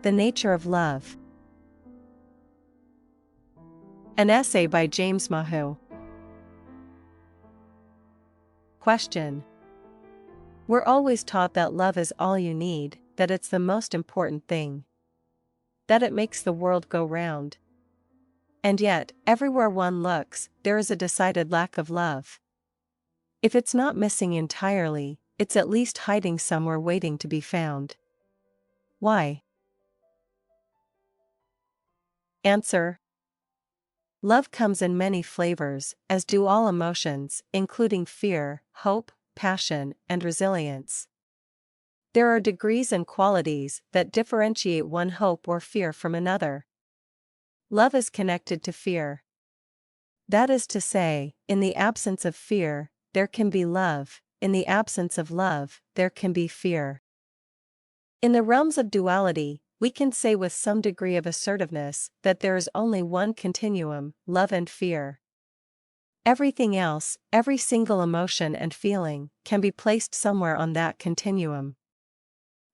The Nature of Love. An essay by James Mahu. Question. We're always taught that love is all you need, that it's the most important thing, that it makes the world go round. And yet, everywhere one looks, there is a decided lack of love. If it's not missing entirely, it's at least hiding somewhere waiting to be found. Why? Answer. Love comes in many flavors, as do all emotions, including fear, hope, passion, and resilience. There are degrees and qualities that differentiate one hope or fear from another. Love is connected to fear. That is to say, in the absence of fear, there can be love, in the absence of love, there can be fear. In the realms of duality, we can say with some degree of assertiveness that there is only one continuum, love and fear. Everything else, every single emotion and feeling, can be placed somewhere on that continuum.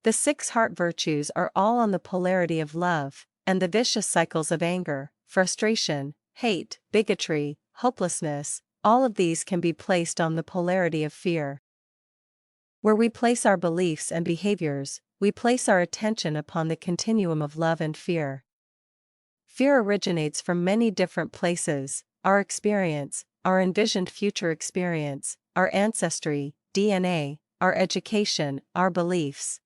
The 6 heart virtues are all on the polarity of love, and the vicious cycles of anger, frustration, hate, bigotry, hopelessness, all of these can be placed on the polarity of fear. Where we place our beliefs and behaviors, we place our attention upon the continuum of love and fear. Fear originates from many different places: our experience, our envisioned future experience, our ancestry, DNA, our education, our beliefs.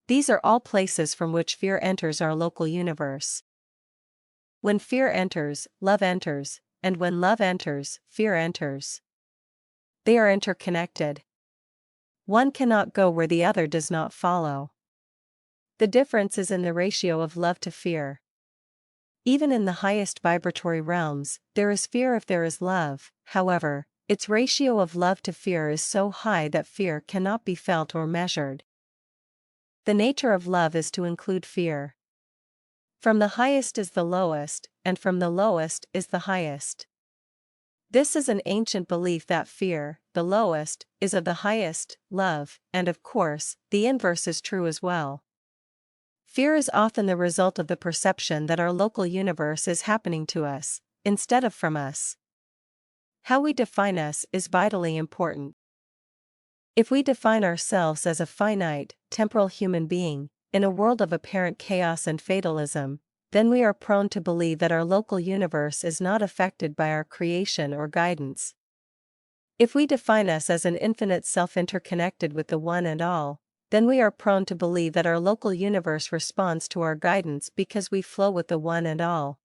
These are all places from which fear enters our local universe. When fear enters, love enters, and when love enters, fear enters. They are interconnected. One cannot go where the other does not follow. The difference is in the ratio of love to fear. Even in the highest vibratory realms, there is fear if there is love. However, its ratio of love to fear is so high that fear cannot be felt or measured. The nature of love is to include fear. From the highest is the lowest, and from the lowest is the highest. This is an ancient belief that fear, the lowest, is of the highest, love, and of course, the inverse is true as well. Fear is often the result of the perception that our local universe is happening to us, instead of from us. How we define us is vitally important. If we define ourselves as a finite, temporal human being, in a world of apparent chaos and fatalism, then we are prone to believe that our local universe is not affected by our creation or guidance. If we define us as an infinite self interconnected with the one and all, then we are prone to believe that our local universe responds to our guidance because we flow with the one and all.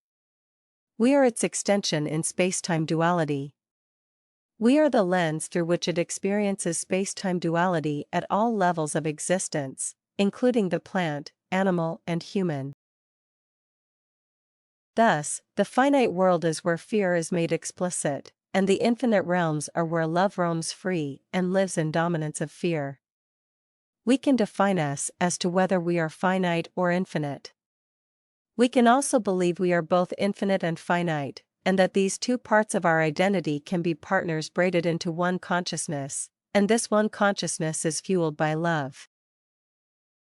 We are its extension in space-time duality. We are the lens through which it experiences space-time duality at all levels of existence, including the plant, animal, and human. Thus, the finite world is where fear is made explicit, and the infinite realms are where love roams free and lives in dominance of fear. We can define us as to whether we are finite or infinite. We can also believe we are both infinite and finite, and that these two parts of our identity can be partners braided into one consciousness, and this one consciousness is fueled by love.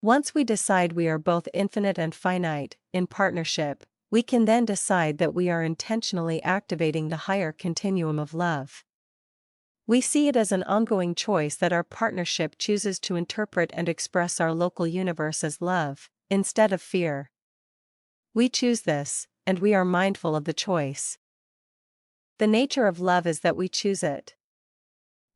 Once we decide we are both infinite and finite, in partnership, we can then decide that we are intentionally activating the higher continuum of love. We see it as an ongoing choice that our partnership chooses to interpret and express our local universe as love, instead of fear. We choose this, and we are mindful of the choice. The nature of love is that we choose it.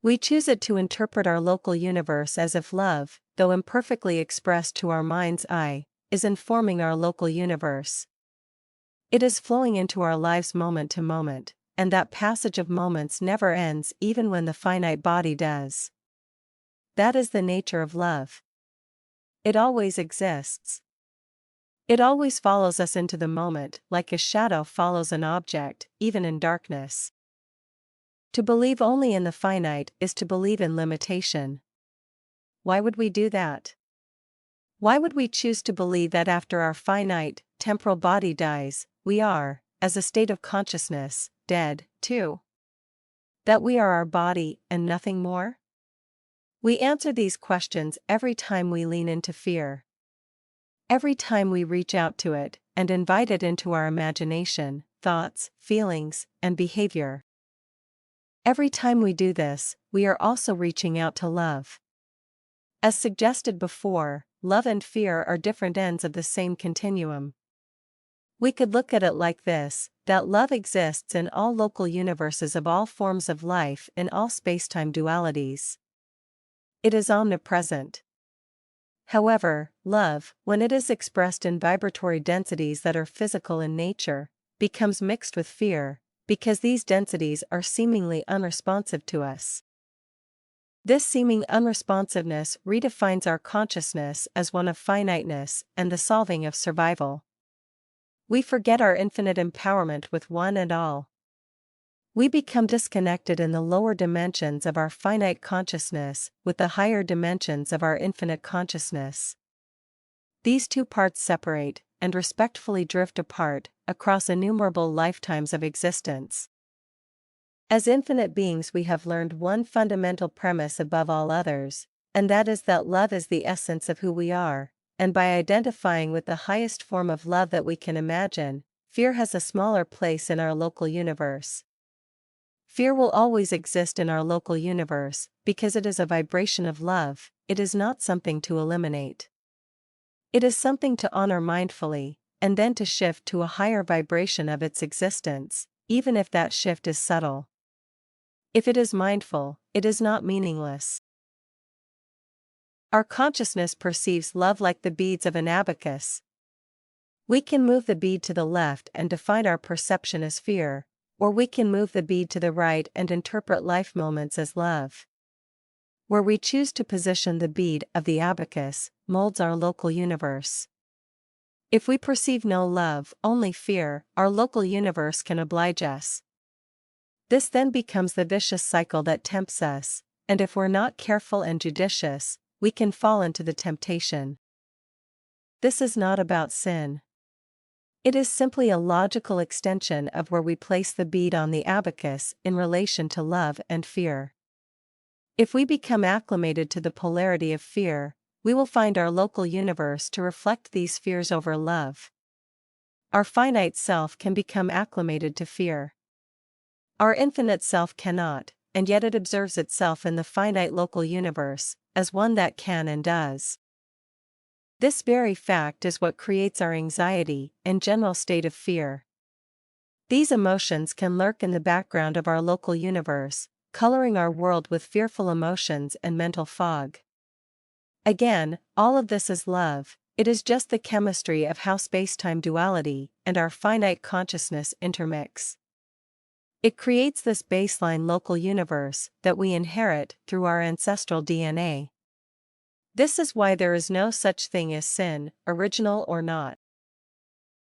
We choose it to interpret our local universe as if love, though imperfectly expressed to our mind's eye, is informing our local universe. It is flowing into our lives moment to moment, and that passage of moments never ends even when the finite body does. That is the nature of love. It always exists. It always follows us into the moment, like a shadow follows an object, even in darkness. To believe only in the finite is to believe in limitation. Why would we do that? Why would we choose to believe that after our finite, temporal body dies, we are, as a state of consciousness, dead, too? That we are our body and nothing more? We answer these questions every time we lean into fear. Every time we reach out to it and invite it into our imagination, thoughts, feelings, and behavior. Every time we do this, we are also reaching out to love. As suggested before, love and fear are different ends of the same continuum. We could look at it like this, that love exists in all local universes of all forms of life in all spacetime dualities. It is omnipresent. However, love, when it is expressed in vibratory densities that are physical in nature, becomes mixed with fear, because these densities are seemingly unresponsive to us. This seeming unresponsiveness redefines our consciousness as one of finiteness and the solving of survival. We forget our infinite empowerment with one and all. We become disconnected in the lower dimensions of our finite consciousness with the higher dimensions of our infinite consciousness. These two parts separate and respectfully drift apart across innumerable lifetimes of existence. As infinite beings, we have learned one fundamental premise above all others, and that is that love is the essence of who we are, and by identifying with the highest form of love that we can imagine, fear has a smaller place in our local universe. Fear will always exist in our local universe, because it is a vibration of love, it is not something to eliminate. It is something to honor mindfully, and then to shift to a higher vibration of its existence, even if that shift is subtle. If it is mindful, it is not meaningless. Our consciousness perceives love like the beads of an abacus. We can move the bead to the left and define our perception as fear, or we can move the bead to the right and interpret life moments as love. Where we choose to position the bead of the abacus molds our local universe. If we perceive no love, only fear, our local universe can oblige us. This then becomes the vicious cycle that tempts us, and if we're not careful and judicious, we can fall into the temptation. This is not about sin. It is simply a logical extension of where we place the bead on the abacus in relation to love and fear. If we become acclimated to the polarity of fear, we will find our local universe to reflect these fears over love. Our finite self can become acclimated to fear. Our infinite self cannot, and yet it observes itself in the finite local universe, as one that can and does. This very fact is what creates our anxiety and general state of fear. These emotions can lurk in the background of our local universe, coloring our world with fearful emotions and mental fog. Again, all of this is love, it is just the chemistry of how space-time duality and our finite consciousness intermix. It creates this baseline local universe that we inherit through our ancestral DNA. This is why there is no such thing as sin, original or not.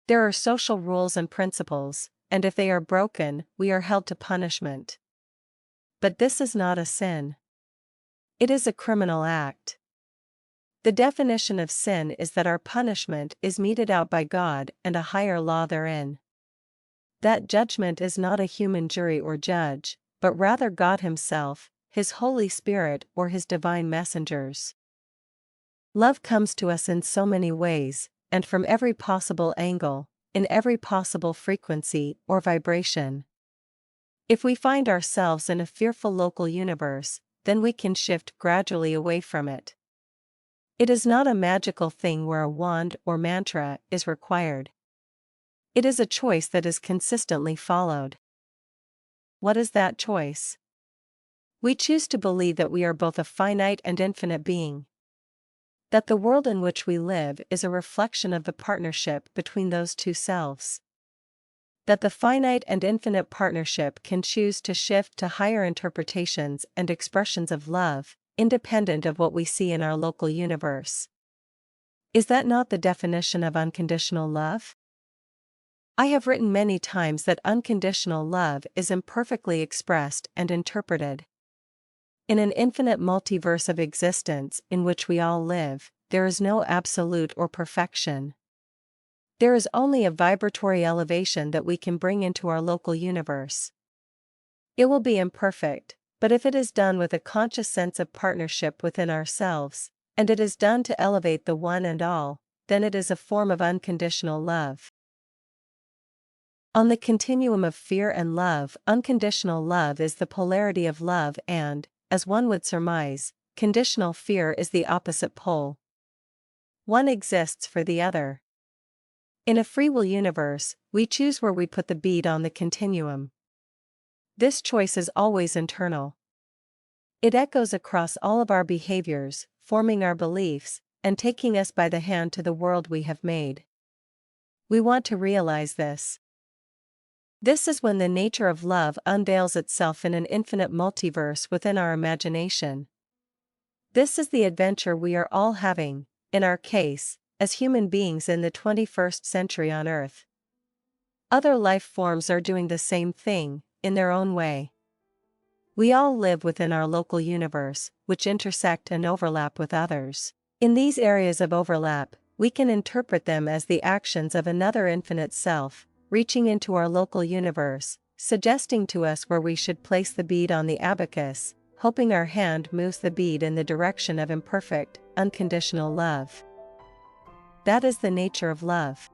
There are social rules and principles, and if they are broken, we are held to punishment. But this is not a sin. It is a criminal act. The definition of sin is that our punishment is meted out by God and a higher law therein. That judgment is not a human jury or judge, but rather God Himself, His Holy Spirit or His divine messengers. Love comes to us in so many ways, and from every possible angle, in every possible frequency or vibration. If we find ourselves in a fearful local universe, then we can shift gradually away from it. It is not a magical thing where a wand or mantra is required. It is a choice that is consistently followed. What is that choice? We choose to believe that we are both a finite and infinite being. That the world in which we live is a reflection of the partnership between those two selves. That the finite and infinite partnership can choose to shift to higher interpretations and expressions of love, independent of what we see in our local universe. Is that not the definition of unconditional love? I have written many times that unconditional love is imperfectly expressed and interpreted. In an infinite multiverse of existence in which we all live, there is no absolute or perfection. There is only a vibratory elevation that we can bring into our local universe. It will be imperfect, but if it is done with a conscious sense of partnership within ourselves, and it is done to elevate the one and all, then it is a form of unconditional love. On the continuum of fear and love, unconditional love is the polarity of love and, as one would surmise, conditional fear is the opposite pole. One exists for the other. In a free will universe, we choose where we put the bead on the continuum. This choice is always internal. It echoes across all of our behaviors, forming our beliefs, and taking us by the hand to the world we have made. We want to realize this. This is when the nature of love unveils itself in an infinite multiverse within our imagination. This is the adventure we are all having, in our case, as human beings in the 21st century on Earth. Other life forms are doing the same thing, in their own way. We all live within our local universe, which intersect and overlap with others. In these areas of overlap, we can interpret them as the actions of another infinite self, reaching into our local universe, suggesting to us where we should place the bead on the abacus, hoping our hand moves the bead in the direction of imperfect, unconditional love. That is the nature of love.